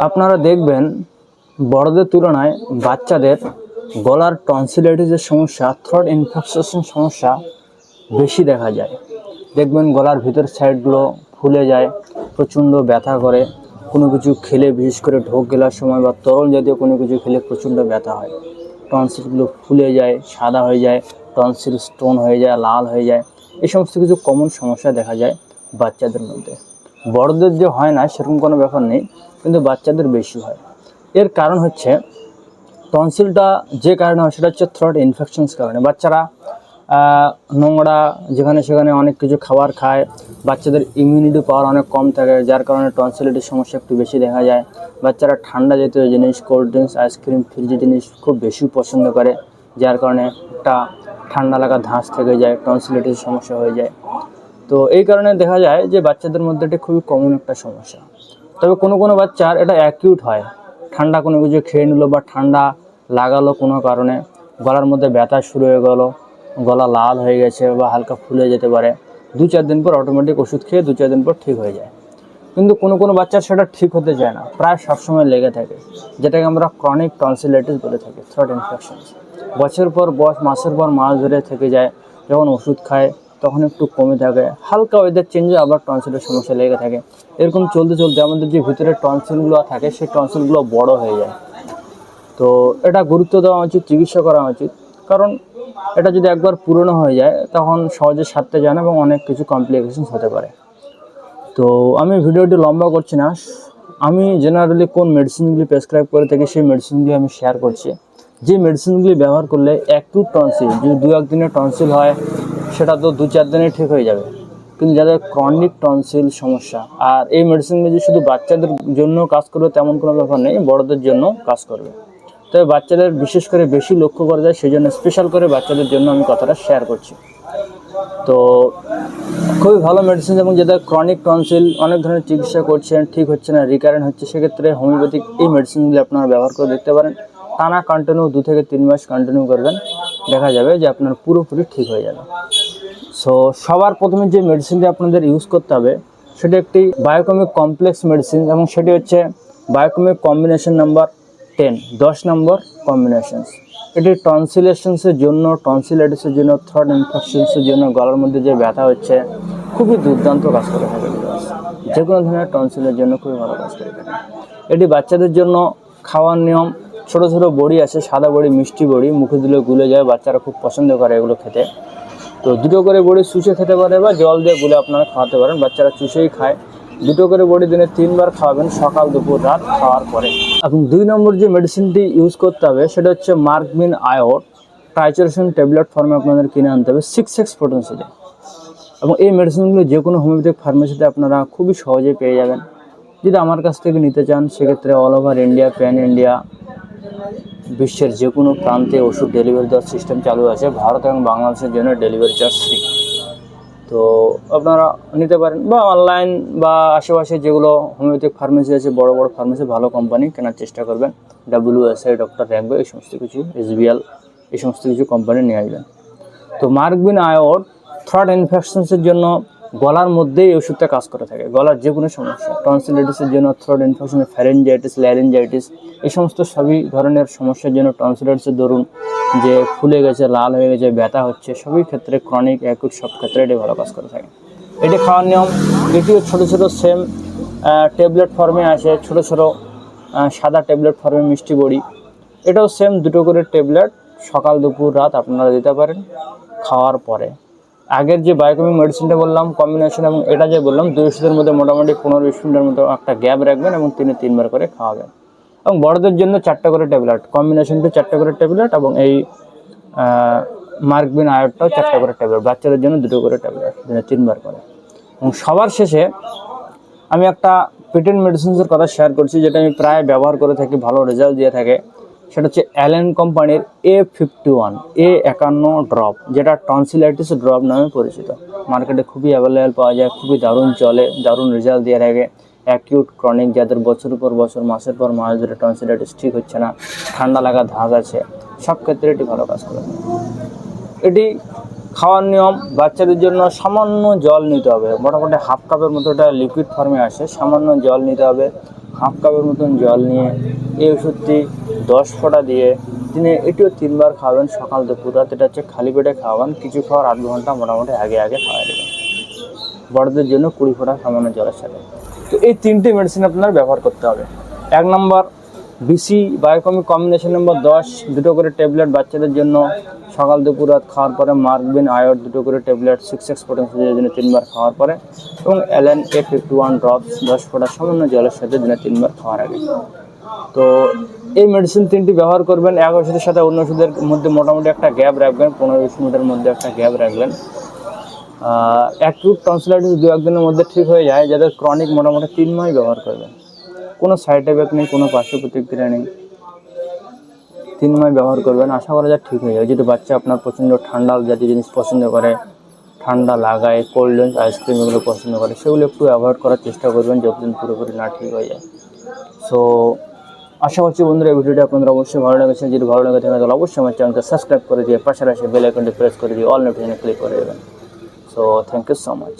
আপনারা দেখবেন বড়দের তুলনায় বাচ্চাদের গলার টনসিলাইটিসের সমস্যা, থ্রোট ইনফেকশন সমস্যা বেশি দেখা যায়। দেখবেন গলার ভিতর সাইডগুলো ফুলে যায়, প্রচণ্ড ব্যথা করে। কোনো কিছু খেলে, বিশেষ করে ঢোক গেলার সময় বা তরল জাতীয় কোনো কিছু খেলে প্রচণ্ড ব্যথা হয়। টনসিলগুলো ফুলে যায়, সাদা হয়ে যায়, টনসিল স্টোন হয়ে যায়, লাল হয়ে যায়। এই সমস্ত কিছু কমন সমস্যা দেখা যায় বাচ্চাদের মধ্যে। বড়দের যে হয় না সেরকম কোনো ব্যাপার নেই, কিন্তু বাচ্চাদের বেশি হয়। এর কারণ হচ্ছে টনসিলটা যে কারণে হয় সেটা হচ্ছে থ্রোট ইনফেকশনস কারণে। বাচ্চারা নোংরা যেখানে সেখানে অনেক কিছু খাবার খায়, বাচ্চাদের ইমিউনিটি পাওয়ার অনেক কম থাকে, যার কারণে টনসিলাইটিস সমস্যা একটু বেশি দেখা যায়। বাচ্চারা ঠান্ডা জাতীয় জিনিস, কোল্ড ড্রিঙ্কস, আইসক্রিম, ফ্রিজি জিনিস খুব বেশি পছন্দ করে, যার কারণে একটা ঠান্ডা লাগা ধাঁচ থেকে যায়, টনসিলাইটিস সমস্যা হয়ে যায়। তো এই কারণে দেখা যায় যে বাচ্চাদের মধ্যে এটা খুবই কমন একটা সমস্যা। তবে কোনো কোনো বাচ্চার এটা অ্যাকিউট হয়, ঠান্ডা কোনো কিছু খেয়ে নিল বা ঠান্ডা লাগালো কোনো কারণে, গলার মধ্যে ব্যথা শুরু হয়ে গেল, গলা লাল হয়ে গেছে বা হালকা ফুলে যেতে পারে। 2-4 দিন পর অটোমেটিক ওষুধ খেয়ে 2-4 দিন পর ঠিক হয়ে যায়। কিন্তু কোনো কোনো বাচ্চার সেটা ঠিক হতে চায় না, প্রায় সবসময় লেগে থাকে, যেটাকে আমরা ক্রনিক টনসিলাইটিস বলে থাকি, থ্রোট ইনফেকশন। বছর পর বছর, মাসের পর মাস ধরে থেকে যায়। যখন ওষুধ খায় তখন একটু কমে থাকে, হালকা ওয়েদার চেঞ্জে আবার টনসিলের সমস্যা লেগে থাকে। এরকম চলতে চলতে আমাদের যে ভিতরে টনসিলগুলো থাকে সেই টনসিলগুলো বড় হয়ে যায়। তো এটা গুরুত্ব দেওয়া উচিত, চিকিৎসা করা উচিত, কারণ এটা যদি একবার পুরনো হয়ে যায় তখন সহজে সারতে যায় না এবং অনেক কিছু কমপ্লিকেশন হতে পারে। তো আমি ভিডিওটি লম্বা করছি না, আমি জেনারেলি কোন মেডিসিনগুলি প্রেসক্রাইব করে থাকি সেই মেডিসিনগুলি আমি শেয়ার করছি। যে মেডিসিনগুলি ব্যবহার করলে অ্যাকিউট টনসিল, যদি 2-1 দিনের টনসিল হয় সেটা তো 2-4 দিনে ঠিক হয়ে যাবে, কিন্তু যাদের ক্রনিক টনসিল সমস্যা, আর এই মেডিসিনগুলি যে শুধু বাচ্চাদের জন্য কাজ করবে তেমন কোনো ব্যাপার নেই, বড়দের জন্য কাজ করবে। তবে বাচ্চাদের বিশেষ করে বেশি লক্ষ্য করা যায়, সেই জন্য স্পেশাল করে বাচ্চাদের জন্য আমি কথাটা শেয়ার করছি। তো খুবই ভালো মেডিসিন, এবং যাদের ক্রনিক টনসিল অনেক ধরনের চিকিৎসা করছেন, ঠিক হচ্ছে না, রিকারেন্ট হচ্ছে, সেক্ষেত্রে হোমিওপ্যাথিক এই মেডিসিনগুলি আপনারা ব্যবহার করে দেখতে পারেন। টানা কন্টিনিউ 2 থেকে 3 মাস কন্টিনিউ করবেন, দেখা যাবে যে আপনার পুরোপুরি ঠিক হয়ে যাবে। সো সবার প্রথমে যে মেডিসিনটি আপনাদের ইউজ করতে হবে সেটি একটি বায়োকেমিক কমপ্লেক্স মেডিসিন, এবং সেটি হচ্ছে বায়োকেমিক কম্বিনেশন নাম্বার 10 নম্বর কম্বিনেশনস। এটি টনসিলেশনসের জন্য, টনসিলাইটিসের জন্য, থ্রোট ইনফেকশনসের জন্য, গলার মধ্যে যে ব্যথা হচ্ছে, খুবই দুর্দান্ত কাজ করে থাকে। যে কোনো ধরনের টনসিলের জন্য খুবই ভালো কাজ করে থাকে। এটি বাচ্চাদের জন্য খাওয়ার নিয়ম, ছোটো ছোটো বড়ি আছে, সাদা বড়ি, মিষ্টি বড়ি, মুখে দিলে গুলে যায়, বাচ্চারা খুব পছন্দ করে এগুলো খেতে। তো 2টো করে বড়ি চুষে খেতে পারে বা জল দিয়ে গুলে আপনারা খাওয়াতে পারেন, বাচ্চারা চুষেই খায়। 2টো করে বড়ি দিনে 3 বার খাওয়াবেন, সকাল, দুপুর, রাত খাওয়ার পরে। এবং 2 নম্বর যে মেডিসিনটি ইউজ করতে হবে সেটা হচ্ছে মার্কবিন আয়োড ট্রাইচেশন ট্যাবলেট ফর্মে আপনাদের কিনে আনতে হবে 6x পোটেন্সিতে। এবং এই মেডিসিনগুলো যে কোনো হোমিওপ্যাথিক ফার্মেসিতে আপনারা খুবই সহজেই পেয়ে যাবেন। যদি আমার কাছ থেকে নিতে চান সেক্ষেত্রে all over India, pan India, বিশ্বের যে কোনো প্রান্তে ওষুধ ডেলিভারি দেওয়ার সিস্টেম চালু আছে। ভারত এবং বাংলাদেশের জন্য ডেলিভারি চার্জ ফ্রি। তো আপনারা নিতে পারেন, বা অনলাইন বা আশেপাশে যেগুলো হোমিওপ্যাথিক ফার্মেসি আছে, বড় বড় ফার্মেসি, ভালো কোম্পানি কেনার চেষ্টা করবেন। WSI, ডক্টর র্যাঙ্কো, এই সমস্ত কিছু, SBL, এই সমস্ত কিছু কোম্পানি নিয়ে আসবেন। তো মার্কবিন আয়োড থ্রোট ইনফেকশনসের জন্য গলার মধ্যেই এই ওষুধটা কাজ করে থাকে। গলার যে কোনো সমস্যা, টনসিলাইটিসের জন্য, থ্রোট ইনফেকশনের, ফ্যারেঞ্জাইটিস, ল্যারিঞ্জাইটিস, এই সমস্ত সবই ধরনের সমস্যার জন্য, টনসিলাইটিসের ধরুন যে ফুলে গেছে, লাল হয়ে গেছে, ব্যথা হচ্ছে, সবই ক্ষেত্রে, ক্রনিক, অ্যাকুট, সব ক্ষেত্রে এটি ভালো কাজ করে থাকে। এটি খাওয়ার নিয়ম, এটিও ছোটো ছোটো সেম ট্যাবলেট ফর্মে আসে, ছোটো ছোটো সাদা ট্যাবলেট ফর্মে মিষ্টি বড়ি। এটাও সেম 2টো করে ট্যাবলেট সকাল, দুপুর, রাত আপনারা দিতে পারেন খাওয়ার পরে। আগের যে বায়োকেমিক মেডিসিনটা বললাম কম্বিনেশন, এবং এটা যে বললাম 2 ওষুধের মধ্যে মোটামুটি 15-20 মিনিটের মতো একটা গ্যাপ রাখবেন এবং 3 বার করে খাওয়াবেন। এবং বড়দের জন্য 4টা করে ট্যাবলেট, কম্বিনেশনটা 4টা করে ট্যাবলেট, এবং এই মার্কবিন আয়োডটাও 4টা করে ট্যাবলেট। বাচ্চাদের জন্য 2টো করে ট্যাবলেট, দিনে 3 বার করে। এবং সবার শেষে আমি একটা পেটেন্ট মেডিসিনসের কথা শেয়ার করছি, যেটা আমি প্রায় ব্যবহার করে থাকি, ভালো রেজাল্ট দিয়ে থাকে। সেটা হচ্ছে অ্যালেন কোম্পানির A51 ড্রপ, যেটা টনসিলাইটিস ড্রপ নামে পরিচিত। মার্কেটে খুবই অ্যাভেলেবেল পাওয়া যায়, খুবই দারুণ চলে, দারুণ রেজাল্ট দিয়ে থাকে। অ্যাকিউট, ক্রনিক, যাদের বছরের পর বছর, মাসের পর মাস ধরে টনসিলাইটিস ঠিক হচ্ছে না, ঠান্ডা লাগা ধাঁচ আছে, সব ক্ষেত্রে এটি ভালো কাজ করে। এটি খাওয়ার নিয়ম, বাচ্চাদের জন্য সামান্য জল নিতে হবে, মোটামুটি হাফ কাপের মতো, এটা লিকুইড ফর্মে আসে, সামান্য জল নিতে হবে। হাফ কাপের মতন জল নিয়ে এই ওষুধটি 10 ফোঁটা দিয়ে দিনে এটিও 3 বার খাবেন, সকাল দুপুর রাত। এটা হচ্ছে খালি পেটে খাওয়ান, কিছু খাওয়ার 8 ঘন্টা মোটামুটি আগে আগে খাওয়াই দেবেন। বড়দের জন্য 20 ফোঁটা সামান্য জলের সাথে। তো এই 3টে মেডিসিন আপনার ব্যবহার করতে হবে। 1 নম্বর বিসি বায়োকমি কম্বিনেশন নম্বর 10, 2টো করে ট্যাবলেট বাচ্চাদের জন্য সকাল দুপুর রাত খাওয়ার পরে। মার্কবিন আয়োর 2টো করে ট্যাবলেট 6x পটেন্সিয়ালের জন্য 3 বার খাওয়ার পরে। এবং অ্যালেন A51 ড্রপস 10 ফোঁটা সামান্য জলের সাথে দিনে 3 বার খাওয়ার আগে। তো এই মেডিসিন 3টি ব্যবহার করবেন। এক ওষুধের সাথে অন্য ওষুধের মধ্যে মোটামুটি একটা গ্যাপ রাখবেন, 15-20 মিনিটের মধ্যে একটা গ্যাপ রাখবেন। অ্যাকিউট টনসিলাইটিস 2-1 দিনের মধ্যে ঠিক হয়ে যায়। যাদের ক্রনিক মোটামুটি 3 মাস ব্যবহার করবেন, কোনো সাইড এফেক্ট নেই, কোনো পার্শ্ব প্রতিক্রিয়া নেই। 3 মাস ব্যবহার করবেন, আশা করা যায় ঠিক হয়ে যাবে। যদি বাচ্চা আপনার প্রচণ্ড ঠান্ডা জাতীয় জিনিস পছন্দ করে, ঠান্ডা লাগায়, কোল্ড ড্রিঙ্কস আইসক্রিম এগুলো পছন্দ করে, সেগুলো একটু অ্যাভয়েড করার চেষ্টা করবেন যতদিন পুরোপুরি না ঠিক হয়ে যায়। সো আশা করছি বন্ধুরা এই ভিডিওটি আপনাদের অবশ্যই ভালো লেগেছে। যদি ভালো লেগে থাকে তাহলে অবশ্যই আমার চ্যানেলকে সাবস্ক্রাইব করে দিয়ে পাশাপাশি বেল আইকনটি প্রেস করে দিয়ে অল নোটিফিকেশনে ক্লিক করে দেবেন। So thank you so much.